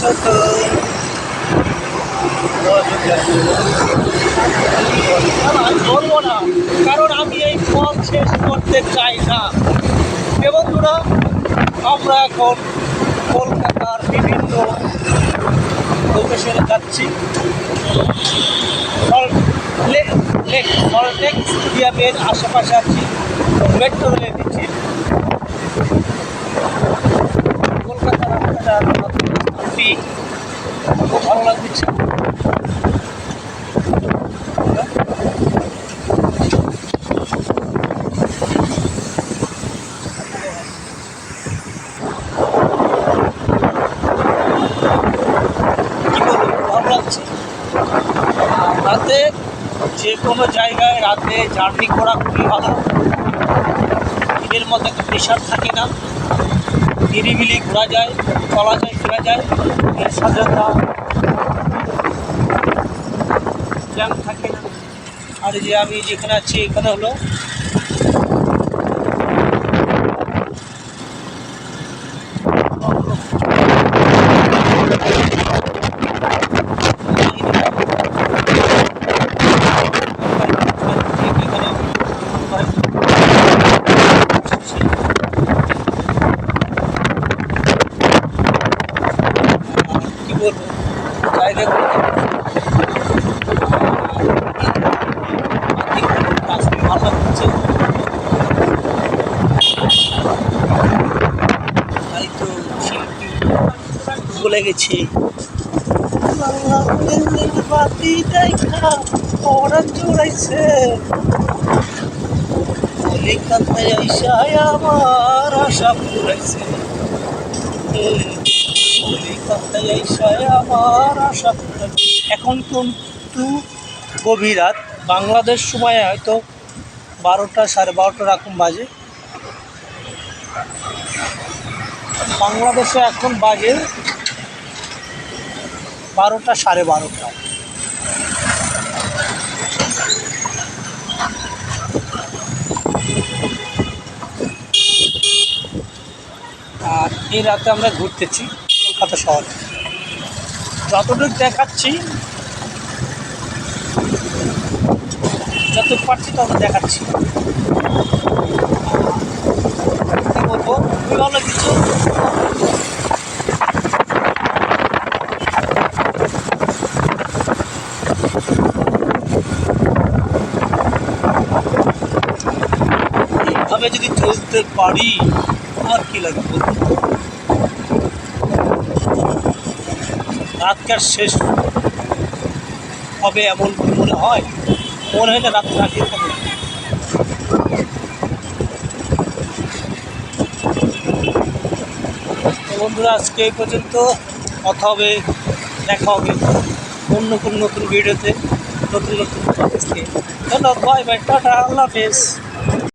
ছোট আমি বলবো না, কারণ আমি এই পথ শেষ করতে চাই না। বন্ধুরা, আমরা এখন কলকাতার বিভিন্ন লোকেশনে যাচ্ছি। সল্টলেক স্টেডিয়ামের আশেপাশে আছি, মেট্রো রেলে দিচ্ছি। কলকাতার রাস্তাটি খুব ভালো লাগছে। রাতে যে কোনো জায়গায় রাতে জার্নি করা খুবই ভালো। দিনের মধ্যে একটা প্রেশার থাকে না, নিরিবিলি ঘোরা যায়, চলা যায়, ফেরা যায়। এর স্বাধীনতা জ্যাম থাকে না। আর যে আমি যেখানে আছি এখানে হলো জায়গাগুলো ভালো লাগছে। তাই তো শিল্পী বলে গেছে বাতি দেখা ওরা জোড়াইছে কলিকাতায় আইসায় আমার আশা পুরাইছে। কলিকাতায় আইসায় আমার আশা পুরাইছে। এখন কিন্তু গভীর রাত, বাংলাদেশ সময়ে হয়তো 12টা সাড়ে 12টা এরকম বাজে। বাংলাদেশে এখন বাজে 12টা সাড়ে 12টা। আর এই রাতে আমরা ঘুরতেছি কলকাতা শহরে। যতটুকু দেখাচ্ছি, যতটুকু পারছি তত দেখাচ্ছি। কী বলবো, খুবই ভালো কিছু। এইভাবে যদি চলতে পারি আর কি লাগবে। রাতকার শেষ হবে এমন মনে হয় না, রাত রাখিয়ে থাকবে। বন্ধুরা, আজকে এই পর্যন্ত। কথা হবে, দেখা হবে অন্য কোনো নতুন ভিডিওতে, নতুন নতুন টপিক নিয়ে। ধন্যবাদ, বাই বাই, টাটা, আল্লাহ হাফেজ।